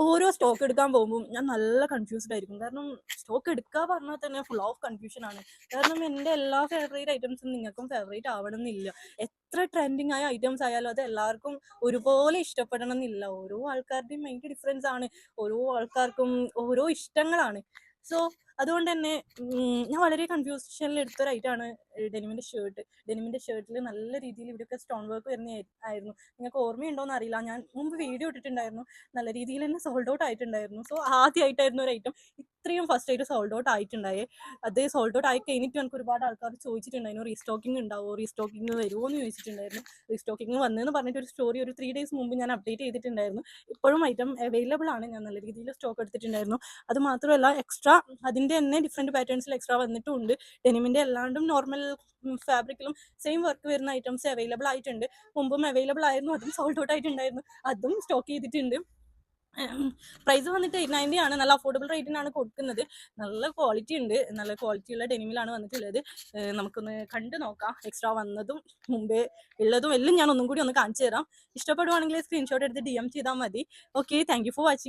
ഓരോ സ്റ്റോക്ക് എടുക്കാൻ പോകുമ്പോൾ ഞാൻ നല്ല കൺഫ്യൂസ്ഡ് ആയിരിക്കും. കാരണം സ്റ്റോക്ക് എടുക്കുക പറഞ്ഞാൽ തന്നെ ഫുൾ ഓഫ് കൺഫ്യൂഷൻ ആണ്. കാരണം എൻ്റെ എല്ലാ ഫേവറേറ്റ് ഐറ്റംസും നിങ്ങൾക്കും ഫേവറേറ്റ് ആവണമെന്നില്ല. എത്ര ട്രെൻഡിങ് ആയ ഐറ്റംസ് ആയാലും അത് എല്ലാവർക്കും ഒരുപോലെ ഇഷ്ടപ്പെടണം എന്നില്ല. ഓരോ ആൾക്കാരുടെയും മൈൻഡ് ഡിഫറൻസ് ആണ്. ഓരോ ആൾക്കാർക്കും ഓരോ ഇഷ്ടങ്ങളാണ്. സോ അതുകൊണ്ട് തന്നെ ഞാൻ വളരെ കൺഫ്യൂഷനിൽ എടുത്തൊരു ഐറ്റമാണ് ഡെനിമിൻ്റെ ഷർട്ട്. ഡെനിമിൻ്റെ ഷർട്ടിൽ നല്ല രീതിയിൽ ഇവിടെയൊക്കെ സ്റ്റോൺ വർക്ക് വരുന്ന ആയിരുന്നു. നിങ്ങൾക്ക് ഓർമ്മയുണ്ടോയെന്ന് അറിയില്ല, ഞാൻ മുമ്പ് വീഡിയോ ഇട്ടിട്ടുണ്ടായിരുന്നു. നല്ല രീതിയിൽ തന്നെ സോൾഡ് ഔട്ട് ആയിട്ടുണ്ടായിരുന്നു. സോ ആദ്യമായിട്ടായിരുന്നു ഒരു ഐറ്റം ഇത്രയും ഫസ്റ്റ് ആയിട്ട് സോൾഡ് ഔട്ട് ആയിട്ടുണ്ടായേ. അത് സോൾഡ് ഔട്ട് ആയി കഴിഞ്ഞിട്ട് എനിക്ക് ഒരുപാട് ആൾക്കാർ ചോദിച്ചിട്ടുണ്ടായിരുന്നു റീസ്റ്റോക്കിംഗ് ഉണ്ടാവുമോ, റീസ്റ്റോക്കിംഗ് വരുമോ എന്ന് ചോദിച്ചിട്ടുണ്ടായിരുന്നു. റീസ്റ്റോക്കിംഗ് വന്നെന്ന് പറഞ്ഞിട്ട് ഒരു സ്റ്റോറി ഒരു 3 days മുമ്പ് ഞാൻ അപ്ഡേറ്റ് ചെയ്തിട്ടുണ്ടായിരുന്നു. ഇപ്പോഴും ഐറ്റം അവൈലബിൾ ആണ്. ഞാൻ നല്ല രീതിയിൽ സ്റ്റോക്ക് എടുത്തിട്ടുണ്ടായിരുന്നു. അത് മാത്രമല്ല എക്സ്ട്രാ അതിൻ്റെ തന്നെ ഡിഫറെൻറ്റ് പാറ്റേൺസിൽ എക്സ്ട്രാ വന്നിട്ടുണ്ട്. ഡെനിമിൻ്റെ അല്ലാണ്ടും നോർമൽ ഫാബ്രിക്കിലും സെയിം വർക്ക് വരുന്ന ഐറ്റംസ് അവൈലബിൾ ആയിട്ടുണ്ട്. മുമ്പും അവൈലബിൾ ആയിരുന്നു. അതും സോൾഡ് ഔട്ട് ആയിട്ടുണ്ടായിരുന്നു. അതും സ്റ്റോക്ക് ചെയ്തിട്ടുണ്ട്. പ്രൈസ് വന്നിട്ട് 890 ആണ്. നല്ല അഫോർഡബിൾ റേറ്റിനാണ് കൊടുക്കുന്നത്. നല്ല ക്വാളിറ്റി ഉണ്ട്. നല്ല ക്വാളിറ്റിയുള്ള ഡെനിമിലാണ് വന്നിട്ടുള്ളത്. നമുക്കൊന്ന് കണ്ടു നോക്കാം. എക്സ്ട്രാ വന്നതും മുമ്പേ ഉള്ളതും എല്ലാം ഞാൻ ഒന്നും കൂടി ഒന്ന് കാണിച്ചു തരാം. ഇഷ്ടപ്പെടുവാണെങ്കിൽ സ്ക്രീൻഷോട്ട് എടുത്ത് DM ചെയ്താൽ മതി. Okay, thank you for watching.